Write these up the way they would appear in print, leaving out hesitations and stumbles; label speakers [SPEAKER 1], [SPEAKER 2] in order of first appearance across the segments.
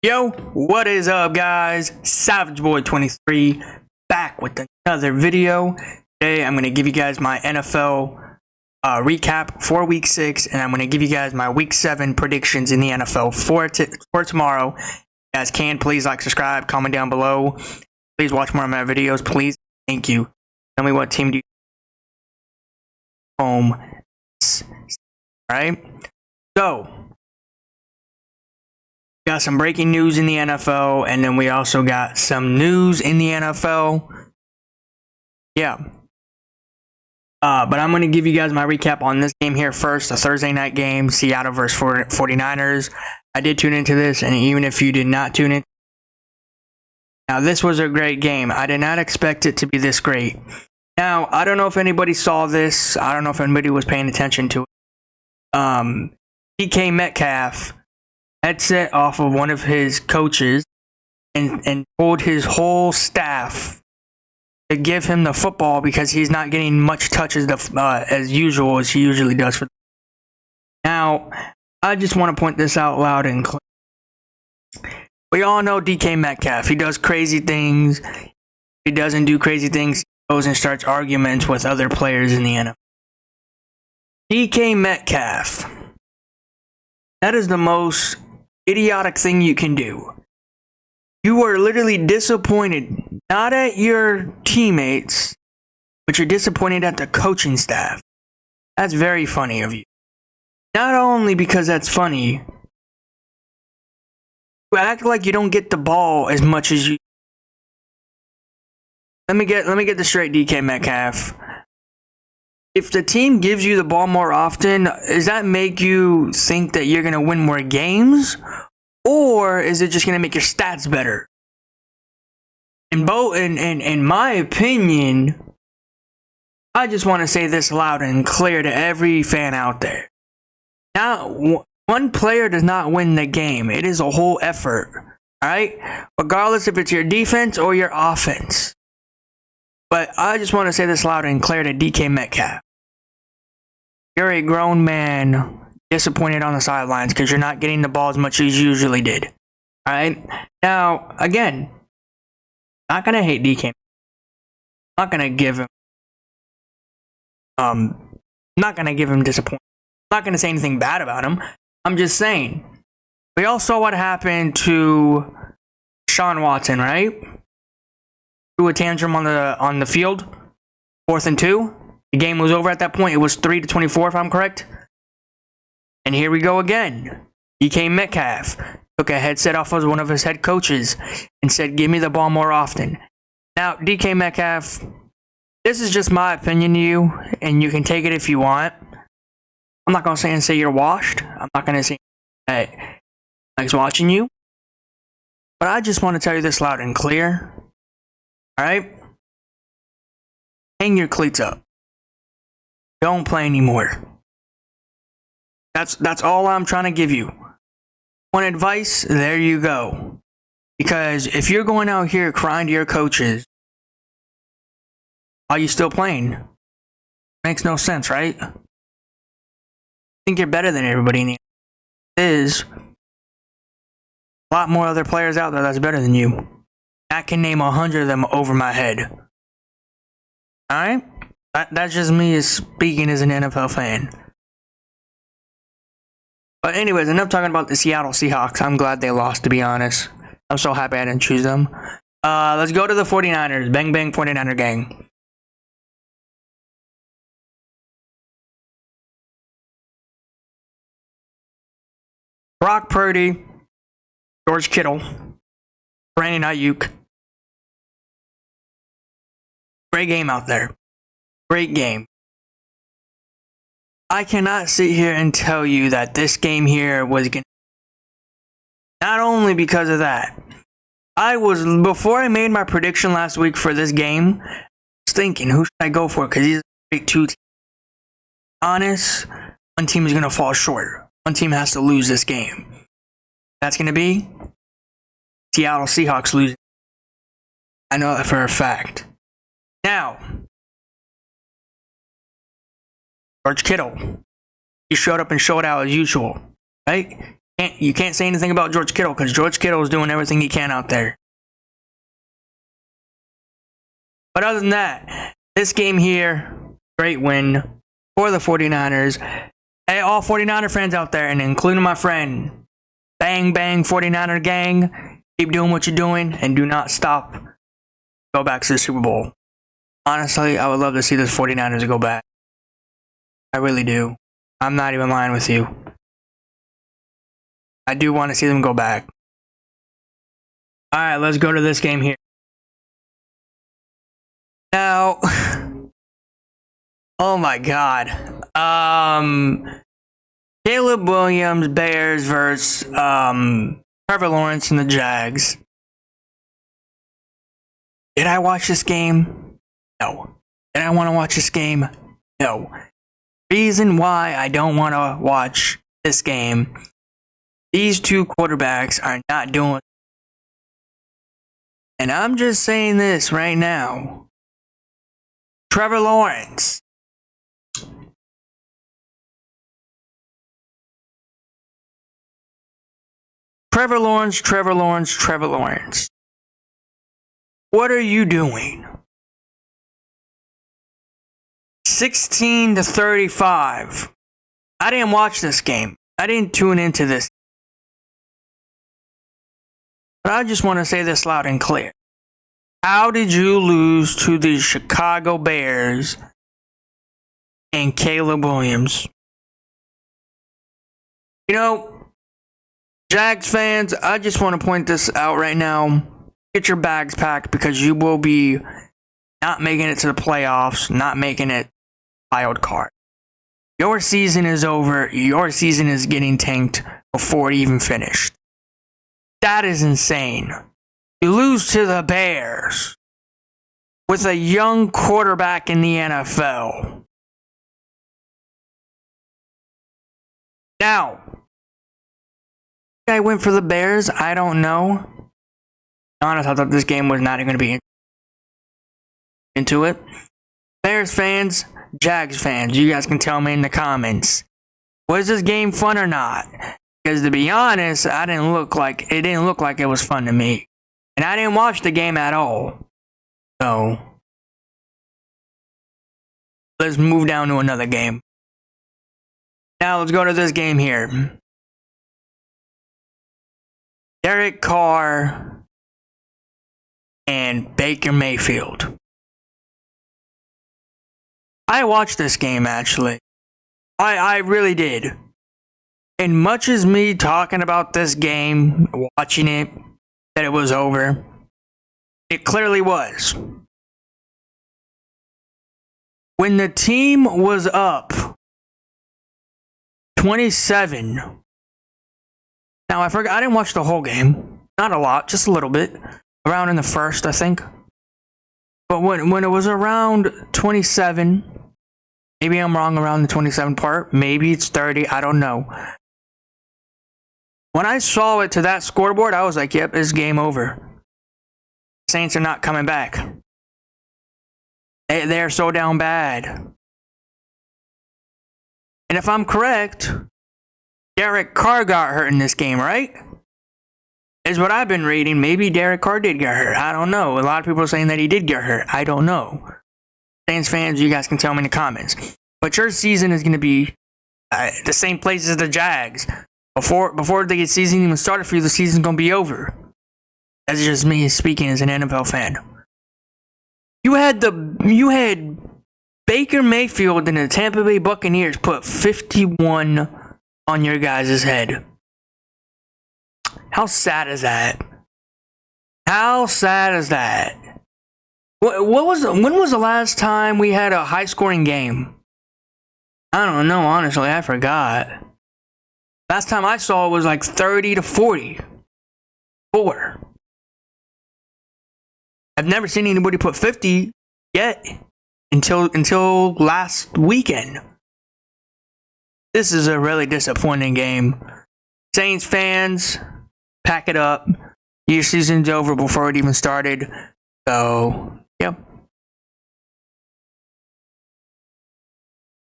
[SPEAKER 1] Yo, what is up, guys? Savage Boy 23 back with another video. Today, I'm going to give you guys my NFL recap for Week 6, and I'm going to give you guys my Week 7 predictions in the NFL for tomorrow. If you guys can, please like, subscribe, comment down below. Please watch more of my videos, please. Thank you. Tell me what team do you home. Alright? So, got some breaking news in the NFL, and then we also got some news in the NFL. Yeah. But I'm going to give you guys my recap on this game here first, the Thursday night game, Seattle versus 49ers. I did tune into this, and even if you did not tune in, now this was a great game. I did not expect it to be this great. Now, I don't know if anybody saw this. I don't know if anybody was paying attention to it. DK Metcalf headset off of one of his coaches and told his whole staff to give him the football because he's not getting much touches as usual as he usually does. Now, I just want to point this out loud and clear. We all know DK Metcalf. He does crazy things. He doesn't do crazy things. He goes and starts arguments with other players in the NFL. DK Metcalf. That is the most idiotic thing you can do. You are literally disappointed, not at your teammates, but you're disappointed at the coaching staff. That's very funny of you. Not only because that's funny, you act like you don't get the ball as much as you. Let me get this straight, DK Metcalf. If the team gives you the ball more often, does that make you think that you're going to win more games? Or is it just going to make your stats better? In my opinion, I just want to say this loud and clear to every fan out there. Now, one player does not win the game. It is a whole effort. Alright? Regardless if it's your defense or your offense. But I just want to say this loud and clear to DK Metcalf. You're a grown man disappointed on the sidelines because you're not getting the ball as much as you usually did. Alright? Now, again, I'm not going to hate DK. I'm not going to give him disappointment. I'm not going to say anything bad about him. I'm just saying, we all saw what happened to Sean Watson, right? Threw a tantrum on the field, 4th and 2. The game was over at that point. It was 3-24, if I'm correct. And here we go again. DK Metcalf took a headset off of one of his head coaches and said, "Give me the ball more often." Now, DK Metcalf, this is just my opinion to you, and you can take it if you want. I'm not going to say you're washed. I'm not going to say that he's watching you. But I just want to tell you this loud and clear. Alright? Hang your cleats up. Don't play anymore. That's all I'm trying to give you. One advice, there you go. Because if you're going out here crying to your coaches, are you still playing? Makes no sense, right? Think you're better than everybody in the is a lot more other players out there that's better than you. I can name 100 of them over my head. Alright? That's just me as speaking as an NFL fan. But anyways, enough talking about the Seattle Seahawks. I'm glad they lost, to be honest. I'm so happy I didn't choose them. Let's go to the 49ers. Bang, bang, 49er gang. Brock Purdy, George Kittle, Brandon Ayuk. Great game out there. Great game. I cannot sit here and tell you that this game here was going to... Not only because of that. Before I made my prediction last week for this game, I was thinking, who should I go for? Because these are great two teams. Honest, one team is going to fall short. One team has to lose this game. That's going to be Seattle Seahawks losing. I know that for a fact. Now, George Kittle, he showed up and showed out as usual, right? You can't say anything about George Kittle because George Kittle is doing everything he can out there. But other than that, this game here, great win for the 49ers. Hey, all 49er fans out there, and including my friend, bang, bang, 49er gang. Keep doing what you're doing and do not stop. Go back to the Super Bowl. Honestly, I would love to see those 49ers go back. I really do. I'm not even lying with you. I do want to see them go back. Alright, let's go to this game here. Now, oh my god. Caleb Williams, Bears versus Trevor Lawrence and the Jags. Did I watch this game? No. Did I want to watch this game? No. Reason why I don't want to watch this game. These two quarterbacks are not doing. And I'm just saying this right now. Trevor Lawrence. Trevor Lawrence. What are you doing? 16-35. I didn't watch this game. I didn't tune into this. But I just want to say this loud and clear. How did you lose to the Chicago Bears and Caleb Williams? You know, Jags fans, I just want to point this out right now. Get your bags packed because you will be not making it to the playoffs, not making it wild card. Your season is over. Your season is getting tanked before it even finished. That is insane. You lose to the Bears with a young quarterback in the NFL. Now, I went for the Bears. I don't know. Honestly, I thought this game was not going to be into it. Bears fans, Jags fans, you guys can tell me in the comments. Was this game fun or not? Because to be honest, it didn't look like it was fun to me. And I didn't watch the game at all. So, let's move down to another game. Now let's go to this game here. Derek Carr and Baker Mayfield. I watched this game actually. I really did. And much as me talking about this game, watching it, that it was over, it clearly was. When the team was up 27. Now I forgot, I didn't watch the whole game. Not a lot, just a little bit. Around in the first, I think. But when it was around 27, maybe I'm wrong around the 27 part, maybe it's 30, I don't know. When I saw it to that scoreboard, I was like, yep, it's game over. Saints are not coming back. They're so down bad. And if I'm correct, Derek Carr got hurt in this game, right? Is what I've been reading. Maybe Derek Carr did get hurt. I don't know. A lot of people are saying that he did get hurt. I don't know. Saints fans, you guys can tell me in the comments. But your season is going to be the same place as the Jags. Before the season even started for you, the season's going to be over. That's just me speaking as an NFL fan. You had Baker Mayfield and the Tampa Bay Buccaneers put 51 on your guys' head. How sad is that? How sad is that? When was the last time we had a high-scoring game? I don't know, honestly, I forgot. Last time I saw it was like 30-44. I've never seen anybody put 50 yet until last weekend. This is a really disappointing game. Saints fans, pack it up. Your season's over before it even started. So, yep.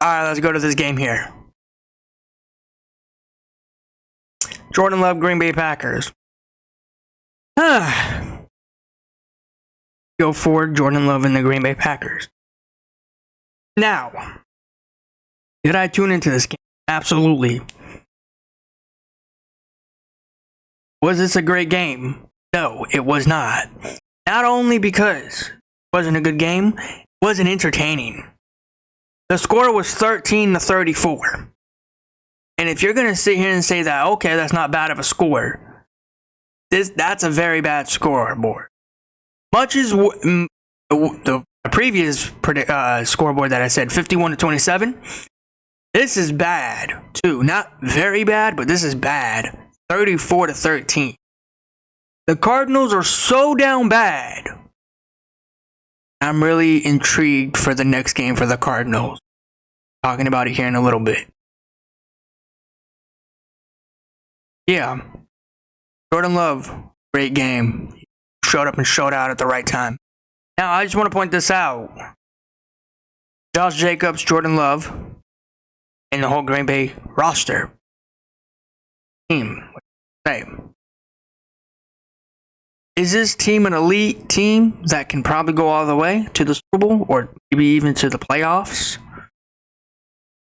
[SPEAKER 1] Alright, let's go to this game here. Jordan Love, Green Bay Packers. Go for Jordan Love and the Green Bay Packers. Now, did I tune into this game? Absolutely. Was this a great game? No, it was not. Not only because it wasn't a good game, it wasn't entertaining. The score was 13-34. And if you're going to sit here and say that, okay, that's not bad of a score, that's a very bad scoreboard. Much as the previous scoreboard that I said, 51-27, this is bad too. Not very bad, but this is bad. 34-13. The Cardinals are so down bad. I'm really intrigued for the next game for the Cardinals. Talking about it here in a little bit. Yeah. Jordan Love, great game. Showed up and showed out at the right time. Now, I just want to point this out. Josh Jacobs, Jordan Love, and the whole Green Bay roster. Team. Say. Is this team an elite team that can probably go all the way to the Super Bowl or maybe even to the playoffs? To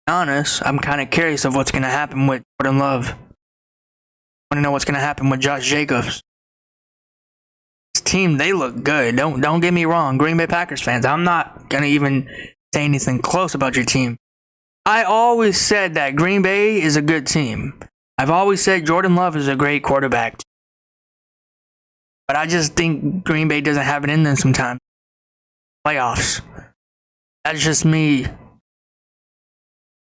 [SPEAKER 1] be honest, I'm kind of curious of what's going to happen with Jordan Love. I want to know what's going to happen with Josh Jacobs. This team, they look good. Don't get me wrong, Green Bay Packers fans. I'm not going to even say anything close about your team. I always said that Green Bay is a good team. I've always said Jordan Love is a great quarterback. But I just think Green Bay doesn't have it in them sometimes. Playoffs. That's just me.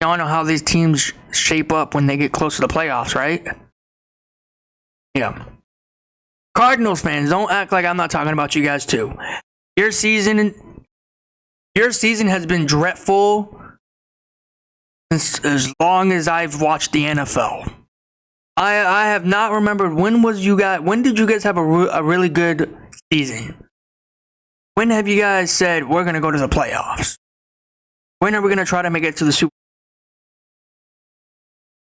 [SPEAKER 1] Y'all know how these teams shape up when they get close to the playoffs, right? Yeah. Cardinals fans, don't act like I'm not talking about you guys too. Your season has been dreadful as long as I've watched the NFL. I have not remembered when did you guys have a really good season? When have you guys said we're going to go to the playoffs? When are we going to try to make it to the Super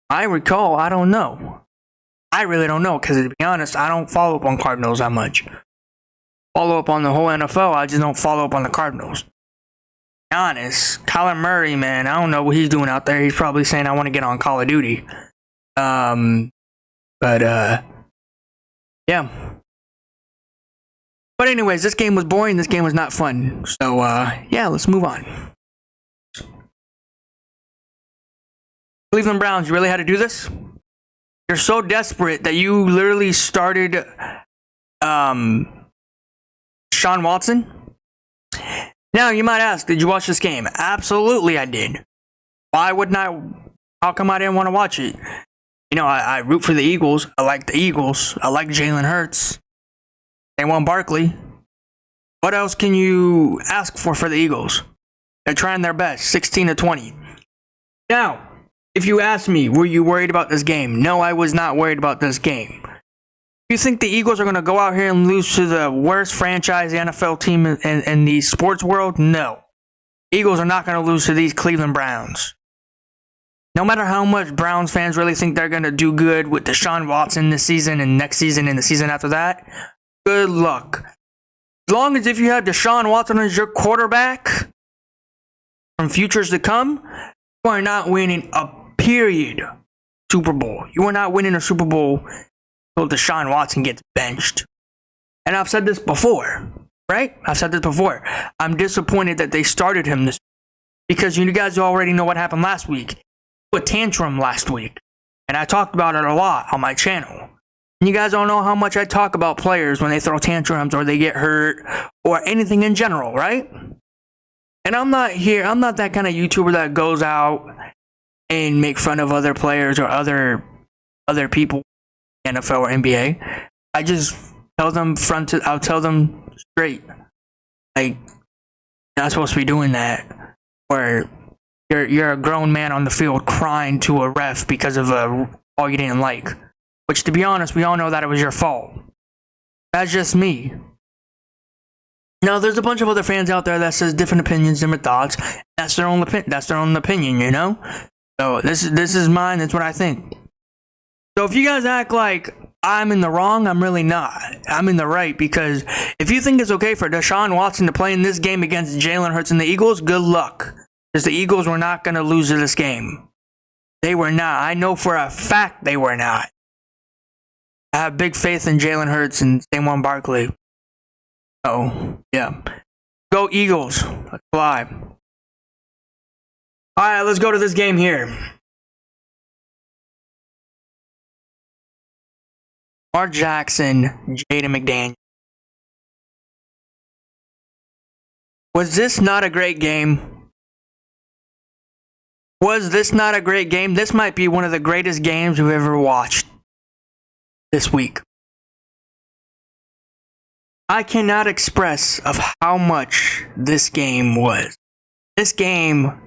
[SPEAKER 1] Bowl? I recall, I don't know. I really don't know because to be honest, I don't follow up on Cardinals that much. Follow up on the whole NFL, I just don't follow up on the Cardinals. To be honest, Kyler Murray, man, I don't know what he's doing out there. He's probably saying I want to get on Call of Duty. Yeah. But anyways, this game was boring. This game was not fun. So, yeah, let's move on. Cleveland Browns, you really had to do this? You're so desperate that you literally started Sean Watson? Now, you might ask, did you watch this game? Absolutely, I did. Why wouldn't I? How come I didn't want to watch it? You know, I root for the Eagles. I like the Eagles. I like Jalen Hurts. They won Barkley. What else can you ask for the Eagles? They're trying their best. 16-20. Now, if you ask me, were you worried about this game? No, I was not worried about this game. You think the Eagles are going to go out here and lose to the worst franchise NFL team in the sports world? No. Eagles are not going to lose to these Cleveland Browns. No matter how much Browns fans really think they're going to do good with Deshaun Watson this season and next season and the season after that, good luck. As long as if you have Deshaun Watson as your quarterback from futures to come, you are not winning a period Super Bowl. You are not winning a Super Bowl until Deshaun Watson gets benched. And I've said this before, right? I've said this before. I'm disappointed that they started him this week because you guys already know what happened last week. A tantrum last week, and I talked about it a lot on my channel. And you guys don't know how much I talk about players when they throw tantrums or they get hurt or anything in general, right? And I'm not that kind of YouTuber that goes out and make fun of other players or other people, NFL or NBA. I just tell them I'll tell them straight, like, you're not supposed to be doing that, or You're a grown man on the field crying to a ref because of a call you didn't like. Which, to be honest, we all know that it was your fault. That's just me. Now, there's a bunch of other fans out there that says different opinions, different thoughts. That's their own opinion, you know? So this is mine. That's what I think. So if you guys act like I'm in the wrong, I'm really not. I'm in the right, because if you think it's okay for Deshaun Watson to play in this game against Jalen Hurts and the Eagles, good luck. Because the Eagles were not going to lose this game. They were not. I know for a fact they were not. I have big faith in Jalen Hurts and Saquon Barkley. Oh, yeah. Go Eagles. Let's fly. Alright, let's go to this game here. Lamar Jackson, Jaden McDaniels. Was this not a great game? Was this not a great game? This might be one of the greatest games we've ever watched this week. I cannot express of how much this game was. This game,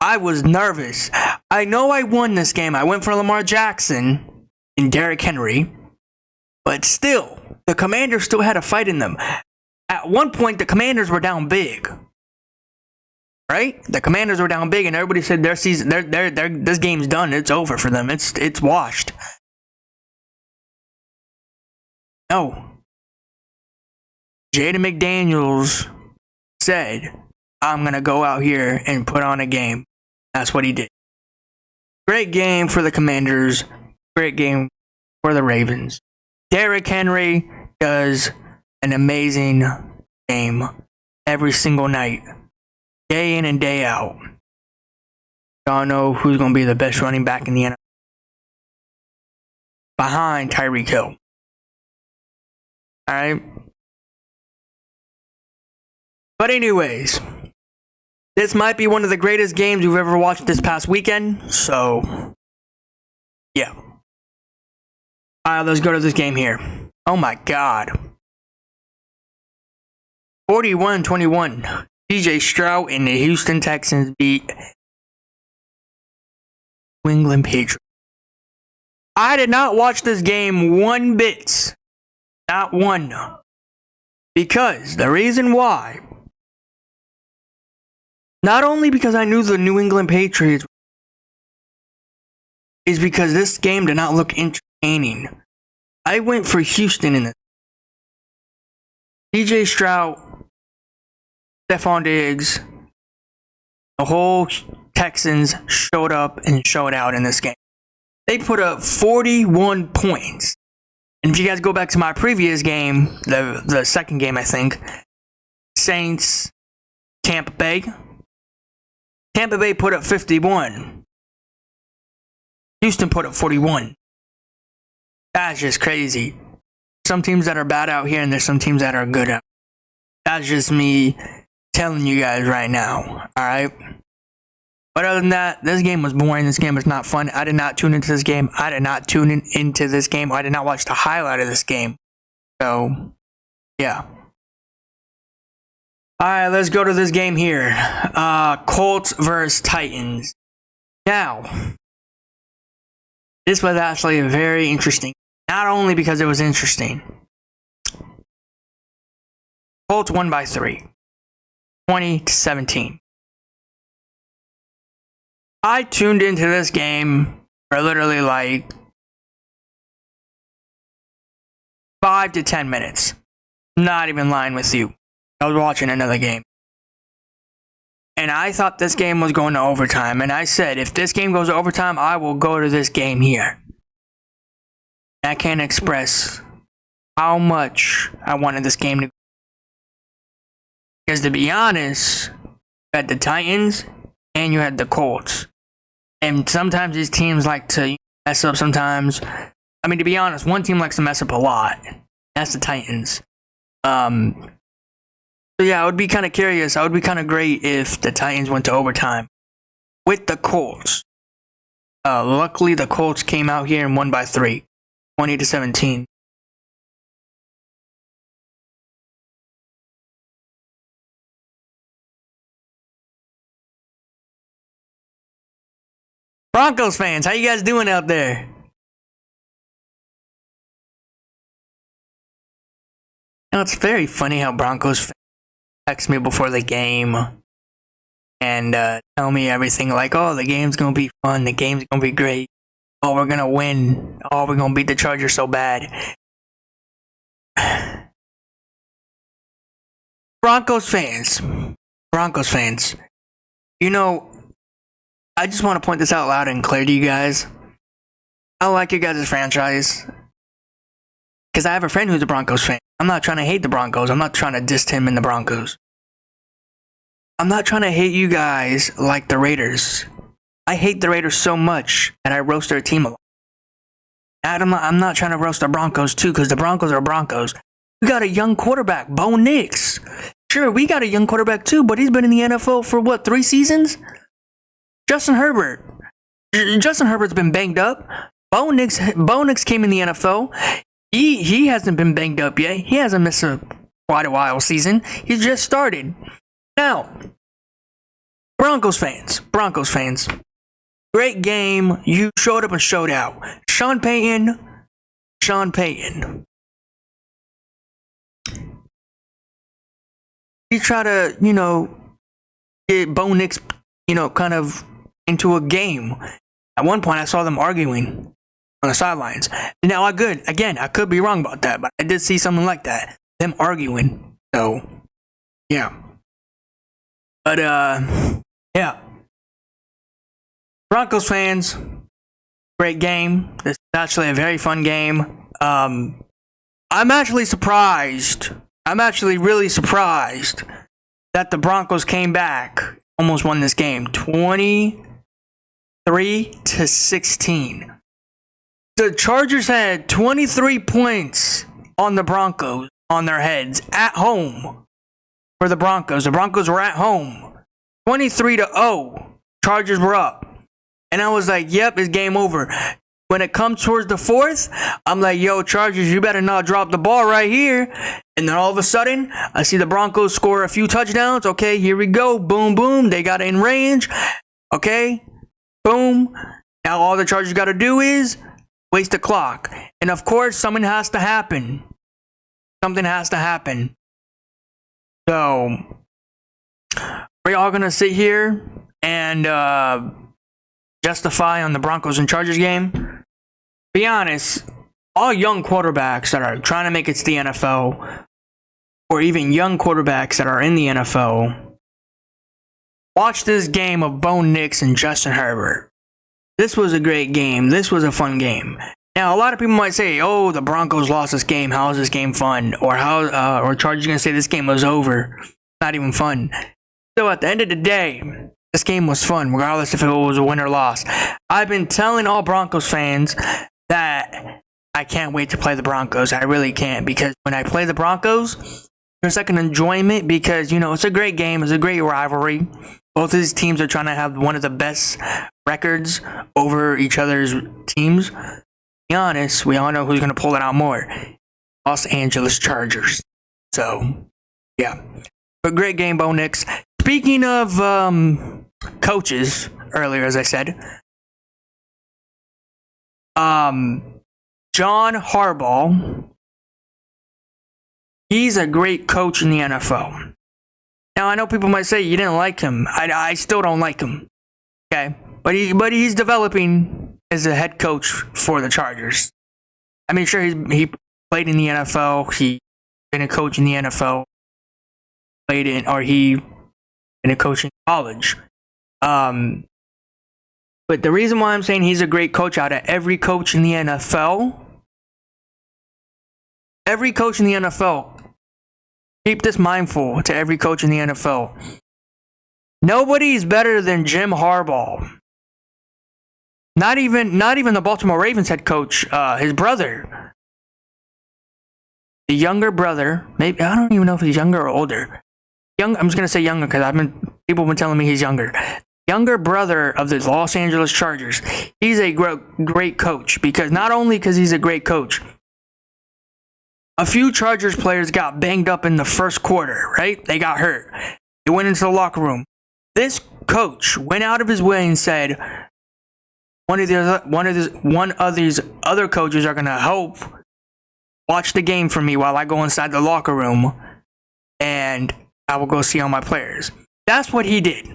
[SPEAKER 1] I was nervous. I know I won this game. I went for Lamar Jackson and Derrick Henry, but still, the Commanders still had a fight in them. At one point, the Commanders were down big. Right? The Commanders were down big, and everybody said their season, this game's done. It's over for them. It's washed. No. Jaden McDaniels said, I'm going to go out here and put on a game. That's what he did. Great game for the Commanders. Great game for the Ravens. Derrick Henry does an amazing game every single night. Day in and day out. Y'all know who's going to be the best running back in the NFL. Behind Tyreek Hill. Alright? But anyways, this might be one of the greatest games we've ever watched this past weekend. So, yeah. Alright, let's go to this game here. Oh my god. 41-21. CJ Stroud and the Houston Texans beat New England Patriots. I did not watch this game one bit. Not one. Because the reason why, not only because I knew the New England Patriots, is because this game did not look entertaining. I went for Houston in this. CJ Stroud, Stephon Diggs, the whole Texans showed up and showed out in this game. They put up 41 points. And if you guys go back to my previous game, the second game I think, Saints, Tampa Bay. Tampa Bay put up 51. Houston put up 41. That's just crazy. Some teams that are bad out here and there's some teams that are good out. That's just me telling you guys right now, alright? But other than that, this game was boring. This game was not fun. I did not tune into this game. I did not watch the highlight of this game. So, yeah. Alright, let's go to this game here. Colts versus Titans. Now, this was actually very interesting. Not only because it was interesting. Colts won by 3. 20-17. I tuned into this game for literally like 5 to 10 minutes. Not even lying with you. I was watching another game. And I thought this game was going to overtime. And I said, if this game goes to overtime, I will go to this game here. I can't express how much I wanted this game to go. Because to be honest, you had the Titans and you had the Colts. And sometimes these teams like to mess up sometimes. I mean, to be honest, one team likes to mess up a lot. That's the Titans. So yeah, I would be kind of curious. I would be kind of great if the Titans went to overtime with the Colts. Luckily, the Colts came out here and won by 3. 20-17. Broncos fans, how you guys doing out there? You know, it's very funny how Broncos fans text me before the game and tell me everything like, oh, the game's going to be fun, the game's going to be great. Oh, we're gonna win. Oh, we're gonna beat the Chargers so bad. Broncos fans. You know, I just want to point this out loud and clear to you guys. I don't like your guys' franchise. Because I have a friend who's a Broncos fan. I'm not trying to hate the Broncos. I'm not trying to diss him in the Broncos. I'm not trying to hate you guys like the Raiders. I hate the Raiders so much that I roast their team a lot. I'm not trying to roast the Broncos too, because the Broncos are Broncos. We got a young quarterback, Bo Nix. Sure, we got a young quarterback too, but he's been in the NFL for what, 3 seasons? Justin Herbert's been banged up. Bo Nix came in the NFL. He hasn't been banged up yet. He hasn't missed quite a while season. He just started. Now, Broncos fans. Great game. You showed up and showed out. Sean Payton. He tried to, get Bo Nix, kind of into a game. At one point, I saw them arguing on the sidelines. Now, I could be wrong about that, but I did see something like that. Them arguing. So, yeah. But, yeah. Broncos fans, great game. This is actually a very fun game. I'm actually really surprised that the Broncos came back, almost won this game, 23-16. The Chargers had 23 points on the Broncos, on their heads, at home for the Broncos. The Broncos were at home. 23-0. Chargers were up. And I was like, yep, it's game over. When it comes towards the fourth, I'm like, yo, Chargers, you better not drop the ball right here. And then all of a sudden, I see the Broncos score a few touchdowns. Okay, here we go. Boom, boom. They got it in range. Okay, boom. Now all the Chargers got to do is waste the clock. And of course, something has to happen. So, we're all going to sit here and justify on the Broncos and Chargers game. Be honest, all young quarterbacks that are trying to make it to the NFL, or even young quarterbacks that are in the NFL, watch this game of Bo Nix and Justin Herbert. This was a great game. This was a fun game. Now, a lot of people might say, "Oh, the Broncos lost this game. How is this game fun?" Or or Chargers gonna say this game was over. Not even fun. So at the end of the day, this game was fun, regardless if it was a win or loss. I've been telling all Broncos fans that I can't wait to play the Broncos. I really can't, because when I play the Broncos, there's like an enjoyment because, it's a great game. It's a great rivalry. Both of these teams are trying to have one of the best records over each other's teams. To be honest, we all know who's going to pull it out more. Los Angeles Chargers. So, yeah. But great game, Bo Nix. Speaking of coaches, earlier, as I said, John Harbaugh, he's a great coach in the NFL. Now, I know people might say you didn't like him. I still don't like him. Okay, but he's developing as a head coach for the Chargers. I mean, sure, he played in the NFL. He been a coach in the NFL. He been a coach in college. But the reason why I'm saying he's a great coach out of every coach in the NFL, keep this mindful to every coach in the NFL. Nobody's better than Jim Harbaugh. Not even the Baltimore Ravens head coach, his brother. The younger brother, maybe, I don't even know if he's younger or older. I'm just going to say younger because people have been telling me he's younger. Younger brother of the Los Angeles Chargers. He's a great coach, because not only because he's a great coach, a few Chargers players got banged up in the first quarter, right? They got hurt. They went into the locker room. This coach went out of his way and said, one of these other coaches are going to help watch the game for me while I go inside the locker room, and I will go see all my players. That's what he did.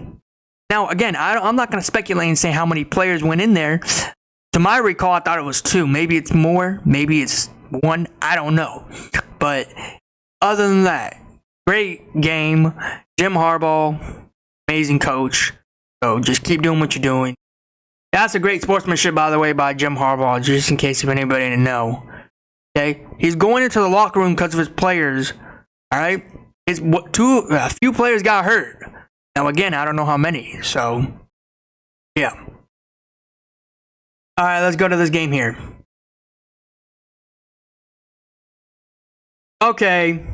[SPEAKER 1] Now, again, I'm not going to speculate and say how many players went in there, To my recall, I thought it was 2. Maybe it's more. Maybe it's 1. I don't know. But other than that, great game. Jim Harbaugh, amazing coach. So just keep doing what you're doing. That's a great sportsmanship, by the way, by Jim Harbaugh, just in case if anybody didn't know. Okay? He's going into the locker room because of his players. All right? A few players got hurt. Now, again, I don't know how many. So, yeah. All right, let's go to this game here. Okay.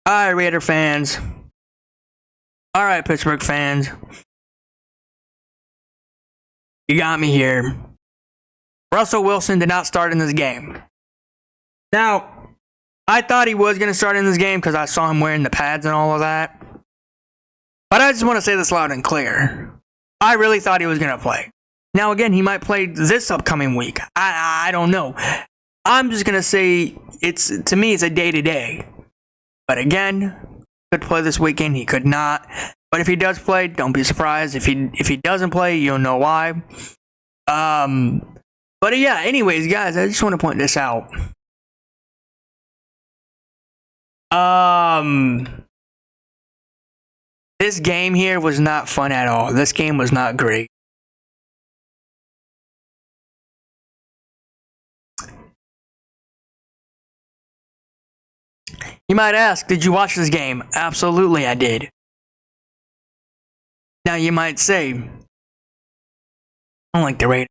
[SPEAKER 1] All right, Raider fans. All right, Pittsburgh fans. You got me here. Russell Wilson did not start in this game. Now, I thought he was going to start in this game because I saw him wearing the pads and all of that. But I just want to say this loud and clear. I really thought he was going to play. Now, again, he might play this upcoming week. I don't know. I'm just going to say, to me, it's a day-to-day. But again, could play this weekend. He could not. But if he does play, don't be surprised. If he doesn't play, you'll know why. But yeah, anyways, guys, I just want to point this out. This game here was not fun at all. This game was not great. You might ask, did you watch this game? Absolutely, I did. Now, you might say, I don't like the Raiders.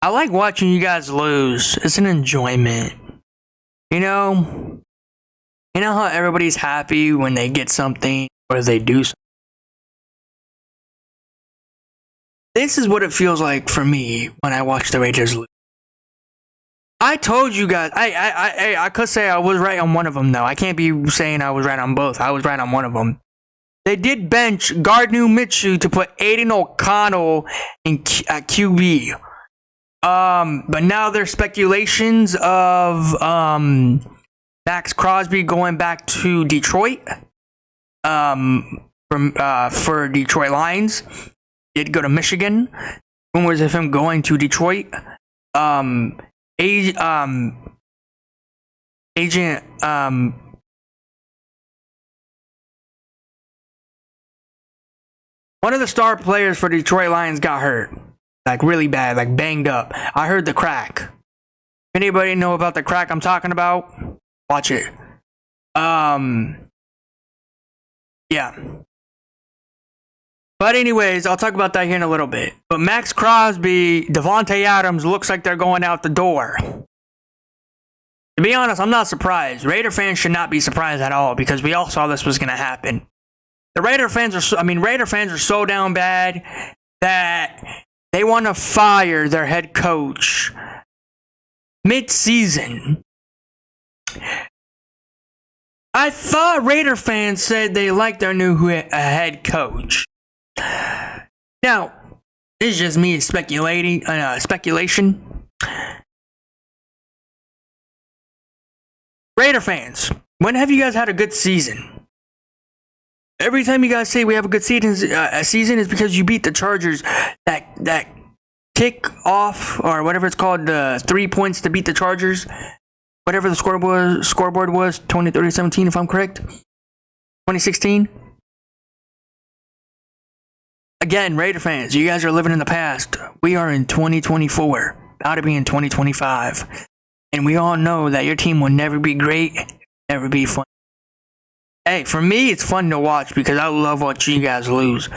[SPEAKER 1] I like watching you guys lose. It's an enjoyment. You know how everybody's happy when they get something or they do something? This is what it feels like for me when I watch the Raiders lose. I told you guys, I could say I was right on one of them, though. I can't be saying I was right on both. I was right on one of them. They did bench Gardner Minshew to put Aiden O'Connell at QB. But now there's speculations of Max Crosby going back to Detroit. For Detroit Lions. Did go to Michigan. Rumors of him going to Detroit. Agent one of the star players for Detroit Lions got hurt. Like really bad, like banged up. I heard the crack. Anybody know about the crack I'm talking about? Watch it. Yeah. But anyways, I'll talk about that here in a little bit. But Max Crosby, Devontae Adams looks like they're going out the door. To be honest, I'm not surprised. Raider fans should not be surprised at all because we all saw this was going to happen. The Raider fans are so down bad that they want to fire their head coach mid-season. I thought Raider fans said they liked their new head coach. Now, it's just me speculation. Raider fans, when have you guys had a good season? Every time you guys say we have a good season is because you beat the Chargers. That kick off or whatever it's called, the 3 points to beat the Chargers. Whatever the scoreboard was, 20-17 if I'm correct. 2016. Again, Raider fans, you guys are living in the past. We are in 2024, about to be in 2025. And we all know that your team will never be great, never be fun. Hey, for me, it's fun to watch because I love watching you guys lose.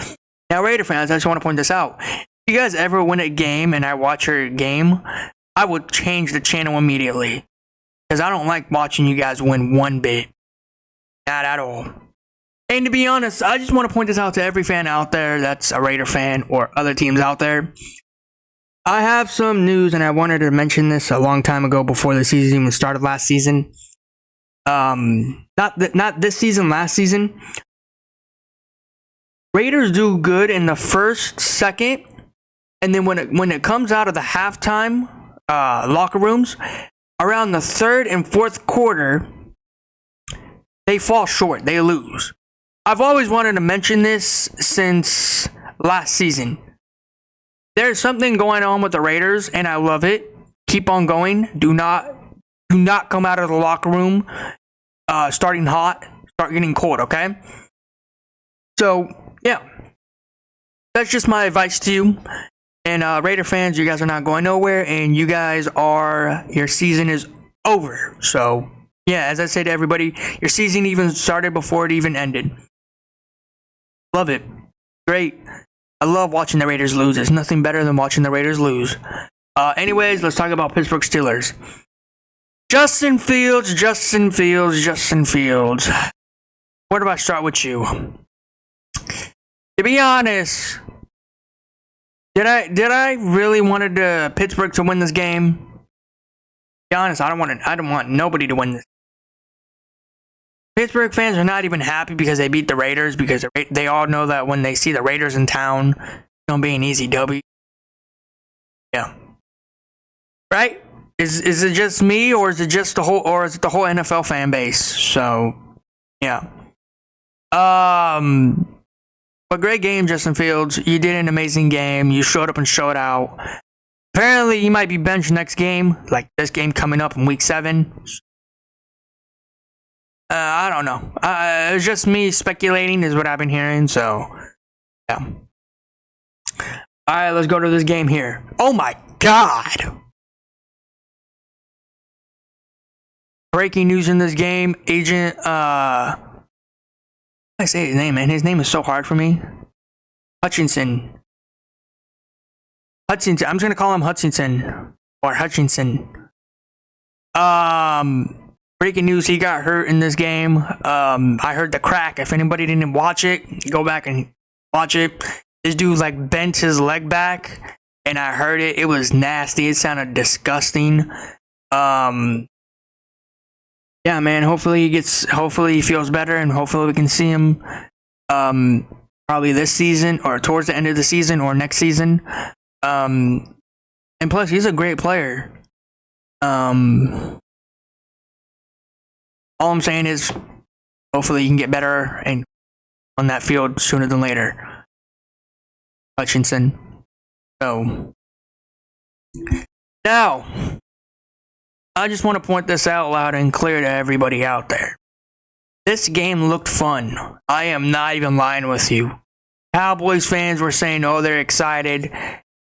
[SPEAKER 1] Now, Raider fans, I just want to point this out. If you guys ever win a game and I watch your game, I would change the channel immediately. Because I don't like watching you guys win one bit. Not at all. And to be honest, I just want to point this out to every fan out there that's a Raider fan or other teams out there. I have some news and I wanted to mention this a long time ago before the season even started last season. Not this season, last season. Raiders do good in the first, second, and then when it comes out of the halftime locker rooms, around the third and fourth quarter, they fall short. They lose. I've always wanted to mention this since last season. there's something going on with the Raiders, and I love it. Keep on going. Do not come out of the locker room starting hot. Start getting cold, okay? So, yeah. That's just my advice to you. And Raider fans, you guys are not going nowhere, and your season is over. So, yeah, as I say to everybody, your season even started before it even ended. Love it. Great. I love watching the Raiders lose. There's nothing better than watching the Raiders lose. Anyways, let's talk about Pittsburgh Steelers. Justin Fields. Where do I start with you? To be honest, did I really wanted Pittsburgh to win this game? To be honest, I don't want nobody to win this. Pittsburgh fans are not even happy because they beat the Raiders, because they all know that when they see the Raiders in town, it's gonna be an easy W. Yeah. Right? Is it just me, or is it just the whole NFL fan base? So, yeah. But great game, Justin Fields. You did an amazing game. You showed up and showed out. Apparently, you might be benched next game, like this game coming up in week 7. I don't know. It's just me speculating, is what I've been hearing. So, yeah. All right, let's go to this game here. Oh my God! Breaking news in this game, Agent, I say his name, man. His name is so hard for me. Hutchinson. I'm just gonna call him Hutchinson. Or Hutchinson. Breaking news, he got hurt in this game. I heard the crack. If anybody didn't watch it, go back and watch it. This dude, like, bent his leg back, and I heard it. It was nasty. It sounded disgusting. Yeah, man, hopefully he feels better, and hopefully we can see him probably this season or towards the end of the season or next season. And plus, he's a great player. All I'm saying is hopefully he can get better and on that field sooner than later. Hutchinson. So now I just want to point this out loud and clear to everybody out there. This game looked fun. I am not even lying with you. Cowboys fans were saying, oh, they're excited.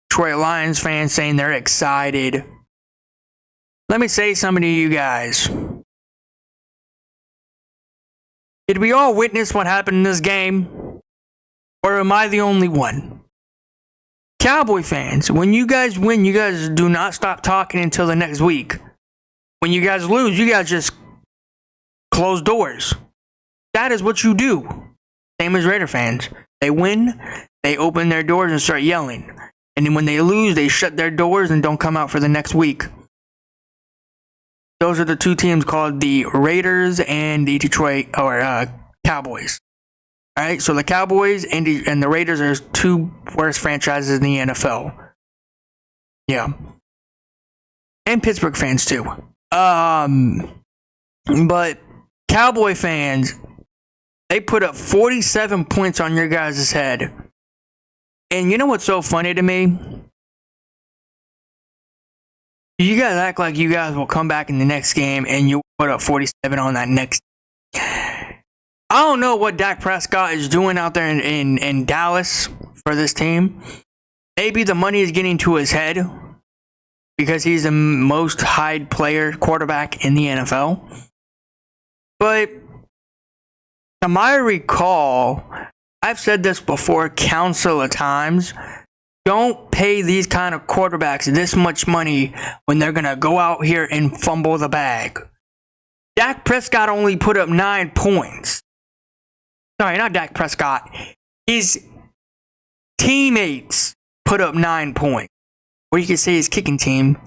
[SPEAKER 1] Detroit Lions fans saying they're excited. Let me say something to you guys. Did we all witness what happened in this game? Or am I the only one? Cowboy fans, when you guys win, you guys do not stop talking until the next week. When you guys lose, you guys just close doors. That is what you do. Same as Raider fans. They win, they open their doors and start yelling. And then when they lose, they shut their doors and don't come out for the next week. Those are the two teams called the Raiders and the Detroit Cowboys. All right, so the Cowboys and the Raiders are two worst franchises in the NFL. Yeah, and Pittsburgh fans too. But Cowboy fans, they put up 47 points on your guys' head. And you know what's so funny to me? You guys act like you guys will come back in the next game and you put up 47 on that next. I don't know what Dak Prescott is doing out there in Dallas for this team. Maybe the money is getting to his head because he's the most hyped quarterback in the NFL. But to my recall, I've said this before countless of times. Don't pay these kind of quarterbacks this much money when they're going to go out here and fumble the bag. Dak Prescott only put up 9 points. Sorry, not Dak Prescott. His teammates put up 9 points. Or you could say his kicking team.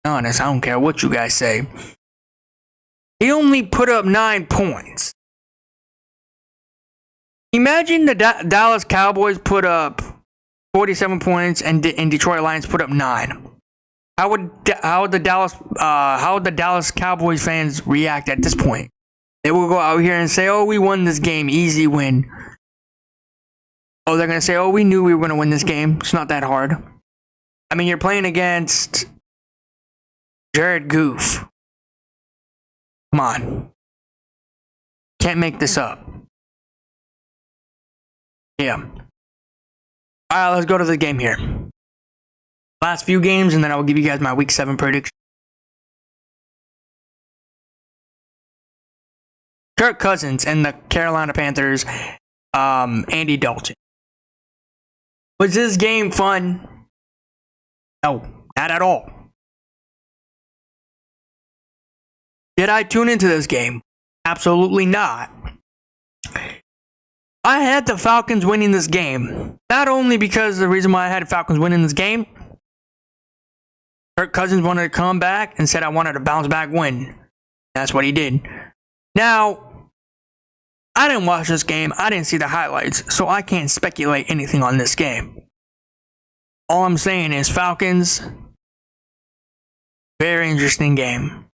[SPEAKER 1] Honest, I don't care what you guys say. He only put up 9 points. Imagine the Dallas Cowboys put up 47 points and Detroit Lions put up 9. How would the Dallas Cowboys fans react at this point? They will go out here and say, "Oh, we won this game, easy win." Oh, they're gonna say, "Oh, we knew we were gonna win this game. It's not that hard." I mean, you're playing against Jared Goff. Come on. Can't make this up. Yeah. Alright, let's go to the game here. Last few games, and then I will give you guys my Week 7 prediction. Kirk Cousins and the Carolina Panthers, Andy Dalton. Was this game fun? No, not at all. Did I tune into this game? Absolutely not. I had the Falcons winning this game. Not only because the reason why I had the Falcons winning this game, Kirk Cousins wanted to come back and said I wanted a bounce back win. That's what he did. Now, I didn't watch this game. I didn't see the highlights, so I can't speculate anything on this game. All I'm saying is Falcons, very interesting game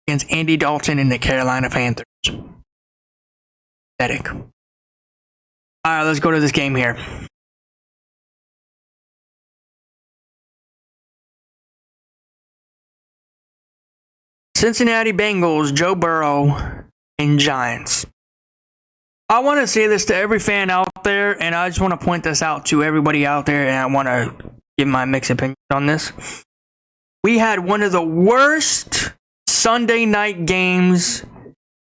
[SPEAKER 1] against Andy Dalton and the Carolina Panthers. Pathetic. Alright, let's go to this game here. Cincinnati Bengals, Joe Burrow, and Giants. I want to say this to every fan out there, and I just want to point this out to everybody out there, and I want to give my mixed opinion on this. We had one of the worst Sunday night games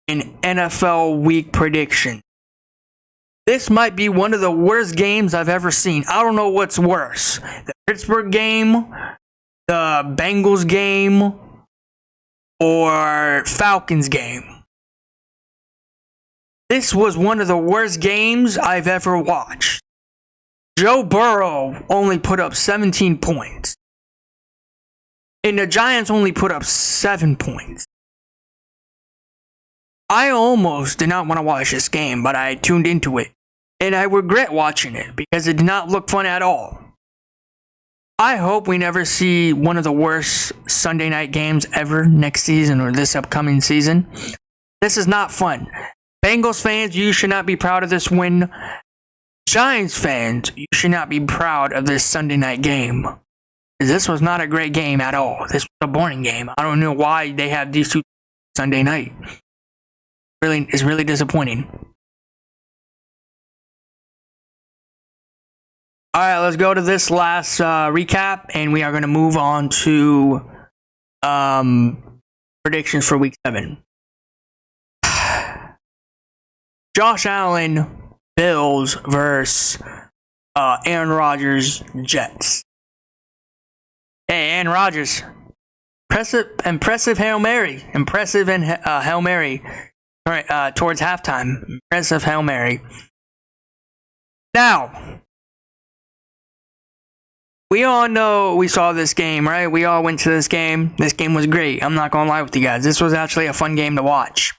[SPEAKER 1] in NFL week prediction. This might be one of the worst games I've ever seen. I don't know what's worse. The Pittsburgh game, the Bengals game, or Falcons game. This was one of the worst games I've ever watched. Joe Burrow only put up 17 points. And the Giants only put up 7 points. I almost did not want to watch this game, but I tuned into it. And I regret watching it because it did not look fun at all. I hope we never see one of the worst Sunday night games ever next season or this upcoming season. This is not fun. Bengals fans, you should not be proud of this win. Giants fans, you should not be proud of this Sunday night game. This was not a great game at all. This was a boring game. I don't know why they have these two Sunday night. It's really disappointing. Alright, let's go to this last recap, and we are going to move on to predictions for Week 7. Josh Allen, Bills versus Aaron Rodgers, Jets. Hey, Aaron Rodgers. Impressive Hail Mary. Impressive and Hail Mary. Towards halftime. Impressive Hail Mary. Now, we all know we saw this game, right? We all went to this game. This game was great. I'm not going to lie with you guys. This was actually a fun game to watch.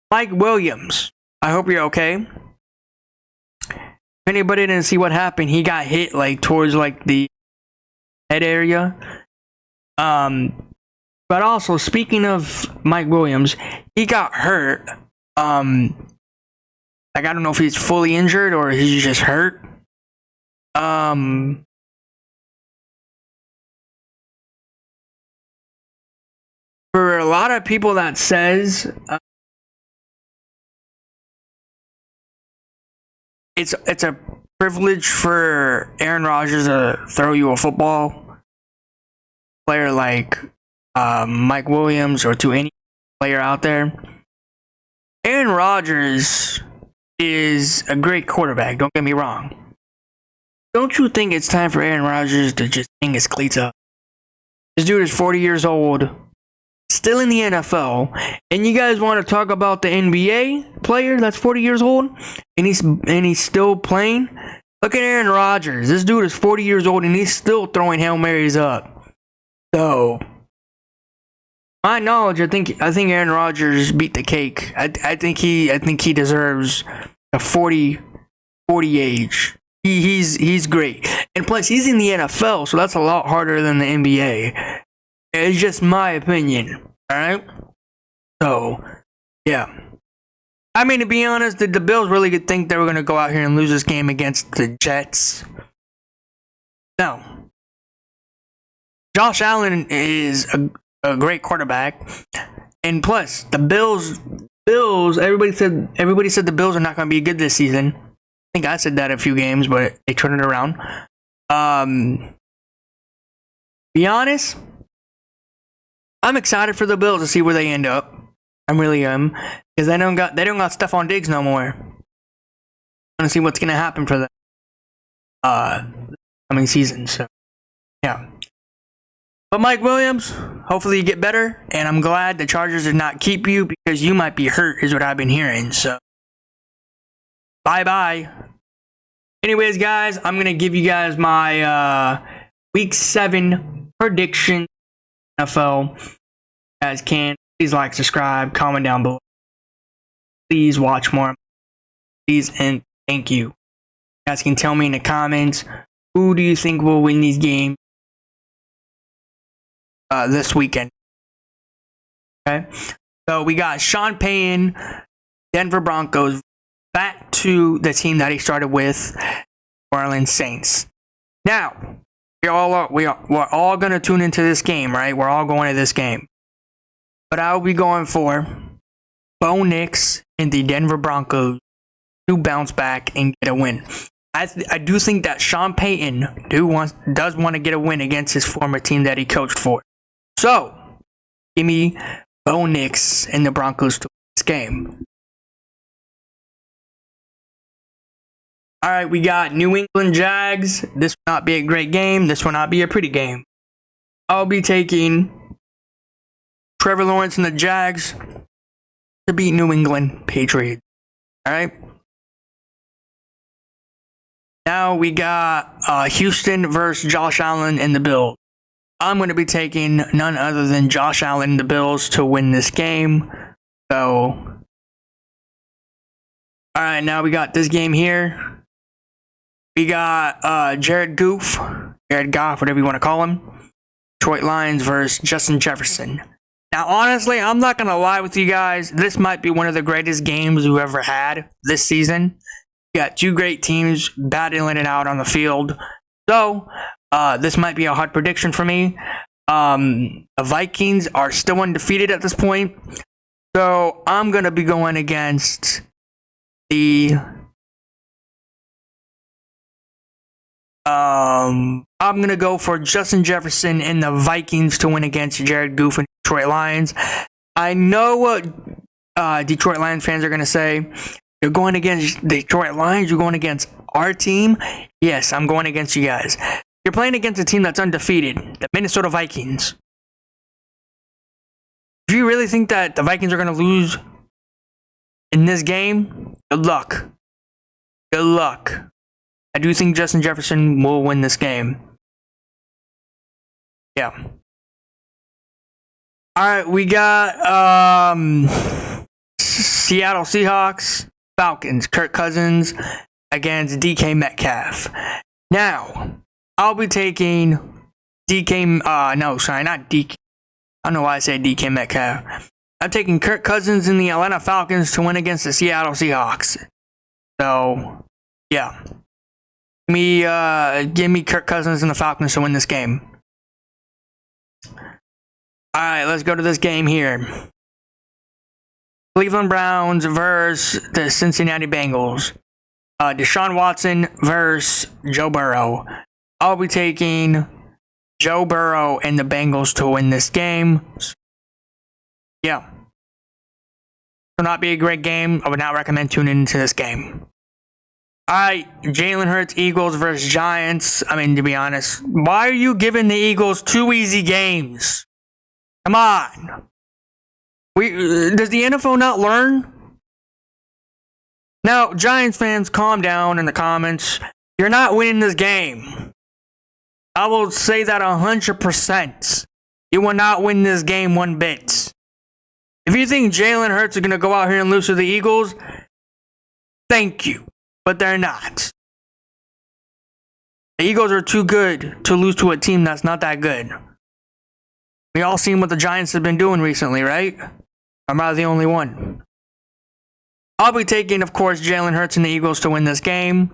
[SPEAKER 1] Mike Williams. I hope you're okay. If anybody didn't see what happened, he got hit towards the head area. But also speaking of Mike Williams, he got hurt. I don't know if he's fully injured or he's just hurt. For a lot of people that says it's a privilege for Aaron Rodgers to throw you a football, player like Mike Williams or to any player out there. Aaron Rodgers is a great quarterback, don't get me wrong. Don't you think it's time for Aaron Rodgers to just hang his cleats up? This dude is 40 years old, still in the NFL, and you guys want to talk about the NBA player that's 40 years old and he's still playing? Look at Aaron Rodgers. This dude is 40 years old and he's still throwing Hail Marys up. So, my knowledge, I think Aaron Rodgers beat the cake. I think he deserves a 40 age. He's great, and plus he's in the NFL, so that's a lot harder than the NBA. It's just my opinion. All right. So, yeah. I mean, to be honest, did the Bills really think they were going to go out here and lose this game against the Jets? No. Josh Allen is a great quarterback. And plus, the Bills, everybody said the Bills are not going to be good this season. I think I said that a few games, but they turned it around. Be honest, I'm excited for the Bills to see where they end up. I really am, because they don't got Stephon Diggs no more. I want to see what's going to happen for the coming season. So, yeah. But Mike Williams, hopefully you get better, and I'm glad the Chargers did not keep you because you might be hurt, is what I've been hearing. So, bye-bye. Anyways, guys, I'm going to give you guys my Week 7 prediction NFL. You guys can. Please like, subscribe, comment down below. Please watch more. Please and thank you. You guys can tell me in the comments, who do you think will win these games this weekend? Okay, so we got Sean Payton, Denver Broncos, back to the team that he started with, New Orleans Saints. Now, we're all going to tune into this game, right? We're all going to this game. But I'll be going for Bo Nix and the Denver Broncos to bounce back and get a win. I do think that Sean Payton does want to get a win against his former team that he coached for. So, give me Bo Nix and the Broncos to win this game. All right, we got New England Jags. This will not be a great game. This will not be a pretty game. I'll be taking Trevor Lawrence and the Jags to beat New England Patriots. All right. Now we got Houston versus Josh Allen and the Bills. I'm going to be taking none other than Josh Allen and the Bills to win this game. So, all right, now we got this game here. We got Jared Goff, whatever you want to call him. Detroit Lions versus Justin Jefferson. Now, honestly, I'm not going to lie with you guys. This might be one of the greatest games we've ever had this season. We got two great teams battling it out on the field. So, this might be a hard prediction for me. The Vikings are still undefeated at this point. So, I'm going to be going against I'm going to go for Justin Jefferson and the Vikings to win against Jared Goff and Detroit Lions. I know what Detroit Lions fans are going to say. You're going against Detroit Lions? You're going against our team? Yes, I'm going against you guys. You're playing against a team that's undefeated, the Minnesota Vikings. If you really think that the Vikings are going to lose in this game, good luck. Good luck. I do think Justin Jefferson will win this game. Yeah. All right, we got Seattle Seahawks, Falcons, Kirk Cousins against DK Metcalf. Now, I'll be taking not DK. I don't know why I say DK Metcalf. I'm taking Kirk Cousins and the Atlanta Falcons to win against the Seattle Seahawks. So, yeah. Give me Kirk Cousins and the Falcons to win this game. Alright, let's go to this game here. Cleveland Browns versus the Cincinnati Bengals. Deshaun Watson versus Joe Burrow. I'll be taking Joe Burrow and the Bengals to win this game. Yeah. Will not be a great game. I would not recommend tuning into this game. Alright, Jalen Hurts, Eagles versus Giants. I mean, to be honest, why are you giving the Eagles 2 easy games? Come on. Does the NFL not learn? Now, Giants fans, calm down in the comments. You're not winning this game. I will say that 100%. You will not win this game one bit. If you think Jalen Hurts is going to go out here and lose to the Eagles, thank you. But they're not. The Eagles are too good to lose to a team that's not that good. We all seen what the Giants have been doing recently, right? I'm not the only one. I'll be taking, of course, Jalen Hurts and the Eagles to win this game.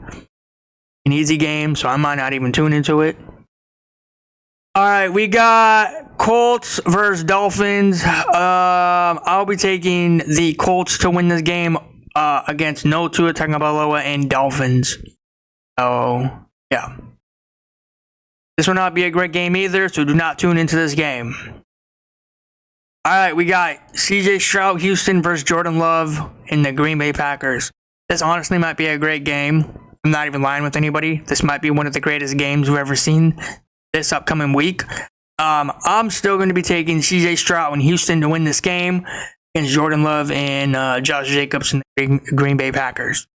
[SPEAKER 1] An easy game, so I might not even tune into it. All right, we got Colts versus Dolphins. I'll be taking the Colts to win this game against no Tua Tagovailoa and Dolphins. So, yeah. This will not be a great game either, so do not tune into this game. All right, we got CJ Stroud, Houston versus Jordan Love in the Green Bay Packers. This honestly might be a great game. I'm not even lying with anybody. This might be one of the greatest games we've ever seen this upcoming week. I'm still going to be taking CJ Stroud and Houston to win this game against Jordan Love and Josh Jacobs and the Green Bay Packers.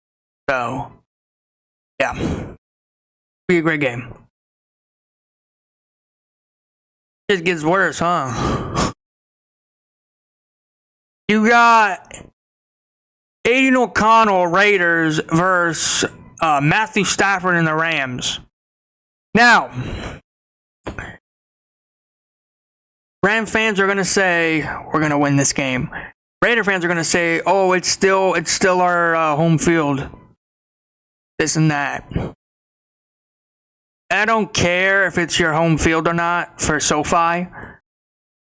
[SPEAKER 1] So, yeah. Be a great game. It gets worse, huh? You got Aiden O'Connell, Raiders, versus Matthew Stafford and the Rams. Now, Ram fans are going to say, we're going to win this game. Raider fans are going to say, oh, it's still our home field. This and that. I don't care if it's your home field or not for SoFi.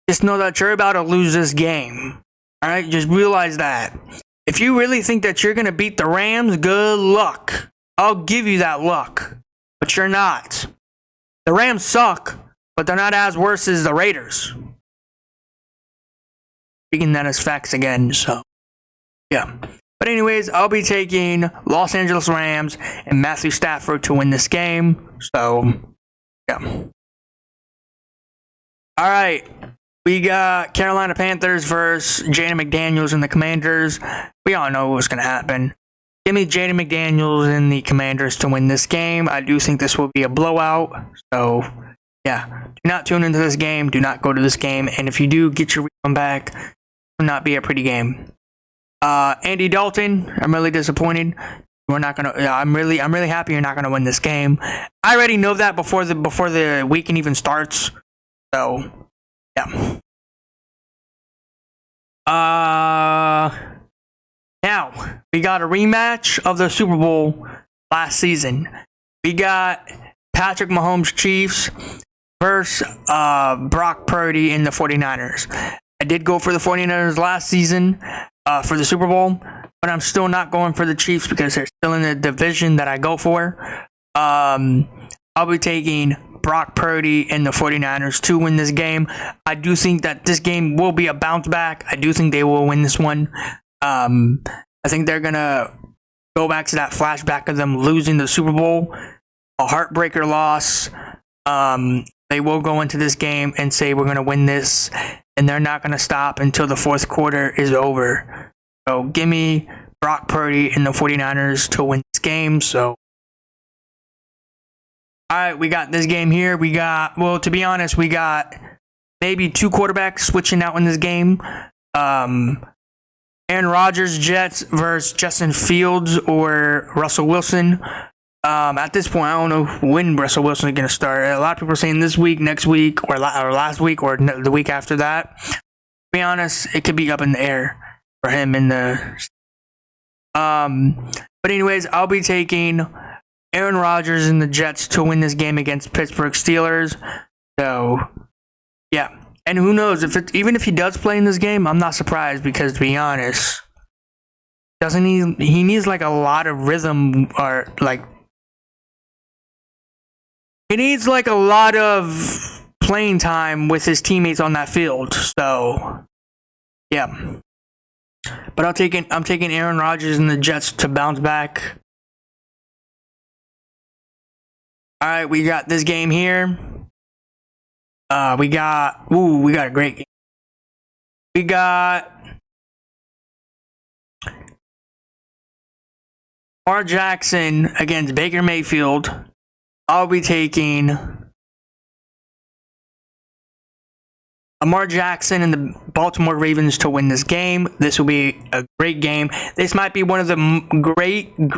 [SPEAKER 1] Just know that you're about to lose this game. Alright, just realize that. If you really think that you're going to beat the Rams, good luck. I'll give you that luck. But you're not. The Rams suck, but they're not as worse as the Raiders. Speaking that as facts again, so. Yeah. But anyways, I'll be taking Los Angeles Rams and Matthew Stafford to win this game. So, yeah. Alright. We got Carolina Panthers versus Jaden McDaniels and the Commanders. We all know what's going to happen. Give me Jaden McDaniels and the Commanders to win this game. I do think this will be a blowout. So, yeah. Do not tune into this game. Do not go to this game. And if you do, get your refund back. It will not be a pretty game. Andy Dalton, I'm really disappointed. We're not gonna. I'm really happy you're not gonna win this game. I already know that before the weekend even starts. So, yeah. Now we got a rematch of the Super Bowl last season. We got Patrick Mahomes Chiefs versus Brock Purdy in the 49ers. I did go for the 49ers last season for the Super Bowl, but I'm still not going for the Chiefs because they're still in the division that I go for. I'll be taking Brock Purdy and the 49ers to win this game. I do think that this game will be a bounce back. I do think they will win this one. I think they're going to go back to that flashback of them losing the Super Bowl, a heartbreaker loss. They will go into this game and say, we're going to win this, and they're not going to stop until the fourth quarter is over. So give me Brock Purdy and the 49ers to win this game. So, all right, we got this game here. To be honest, we got maybe two quarterbacks switching out in this game. Aaron Rodgers, Jets versus Justin Fields or Russell Wilson. At this point, I don't know when Russell Wilson is going to start. A lot of people are saying this week, next week, or last week, or the week after that. To be honest, it could be up in the air for him in the. But anyways, I'll be taking Aaron Rodgers and the Jets to win this game against Pittsburgh Steelers. So, yeah. And who knows, even if he does play in this game, I'm not surprised because, to be honest, he needs like a lot of rhythm or like he needs like a lot of playing time with his teammates on that field. So, yeah. But I'm taking Aaron Rodgers and the Jets to bounce back. All right, we got this game here. We got a great game. We got Lamar Jackson against Baker Mayfield. I'll be taking Lamar Jackson and the Baltimore Ravens to win this game. This will be a great game. This might be one of the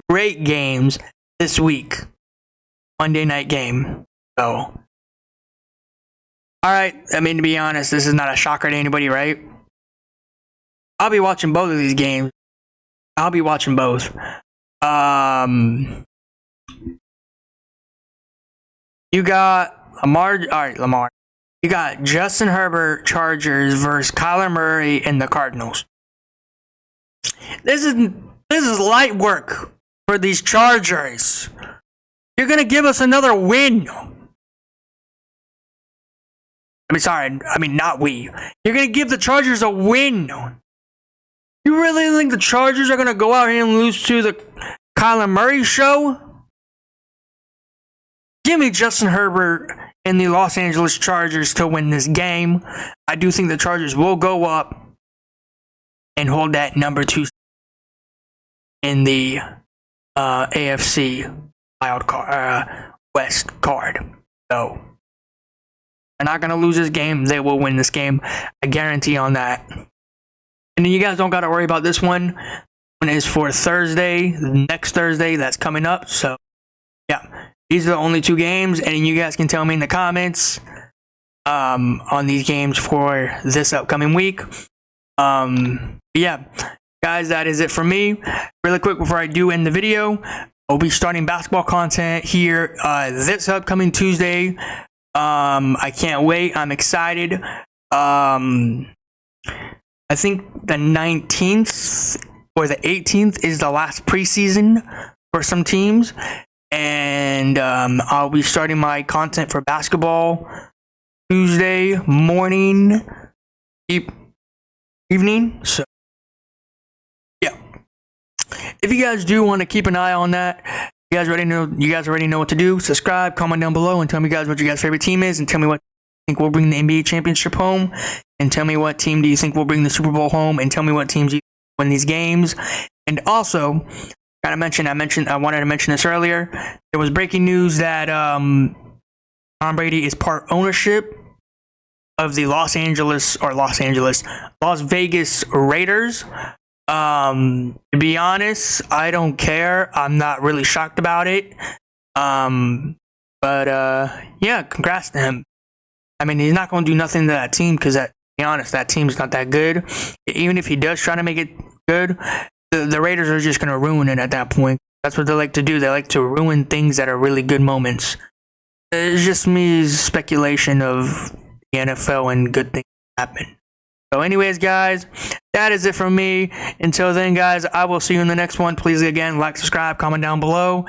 [SPEAKER 1] great games this week. Monday night game. So, alright, I mean, to be honest, this is not a shocker to anybody, right? I'll be watching both of these games. I'll be watching both. You got Lamar. You got Justin Herbert, Chargers versus Kyler Murray and the Cardinals. This is light work for these Chargers. You're gonna give us another win. Not we. You're gonna give the Chargers a win. You really think the Chargers are gonna go out here and lose to the Kyler Murray show? Give me Justin Herbert and the Los Angeles Chargers to win this game. I do think the Chargers will go up and hold that number 2 in the AFC wild card, West card. So they're not gonna lose this game. They will win this game. I guarantee on that. And then you guys don't gotta worry about this one. One is for Thursday, next Thursday. That's coming up. So yeah, these are the only 2 games, and you guys can tell me in the comments on these games for this upcoming week. Yeah, guys, that is it for me. Really quick before I do end the video, I'll be starting basketball content here this upcoming Tuesday. I can't wait. I'm excited. I think the 19th or the 18th is the last preseason for some teams. And I'll be starting my content for basketball Tuesday morning, evening. So, yeah. If you guys do want to keep an eye on that, you guys already know what to do. Subscribe, comment down below, and tell me guys what your guys' favorite team is, and tell me what you think will bring the NBA championship home, and tell me what team do you think will bring the Super Bowl home, and tell me what teams you win these games. And also, I wanted to mention this earlier. There was breaking news that Tom Brady is part ownership of the Las Vegas Raiders. To be honest, I don't care. I'm not really shocked about it. Yeah, congrats to him. I mean, he's not going to do nothing to that team because, to be honest, that team's not that good. Even if he does try to make it good, the Raiders are just going to ruin it at that point. That's what they like to do. They like to ruin things that are really good moments. It's just me speculation of the NFL and good things happen. So anyways, guys, that is it from me. Until then, guys, I will see you in the next one. Please, again, like, subscribe, comment down below.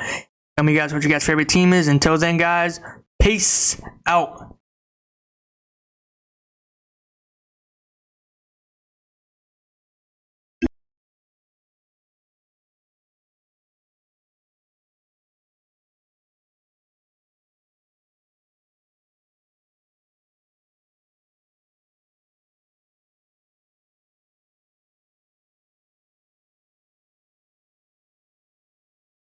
[SPEAKER 1] Tell me, guys, what your guys' favorite team is. Until then, guys, peace out.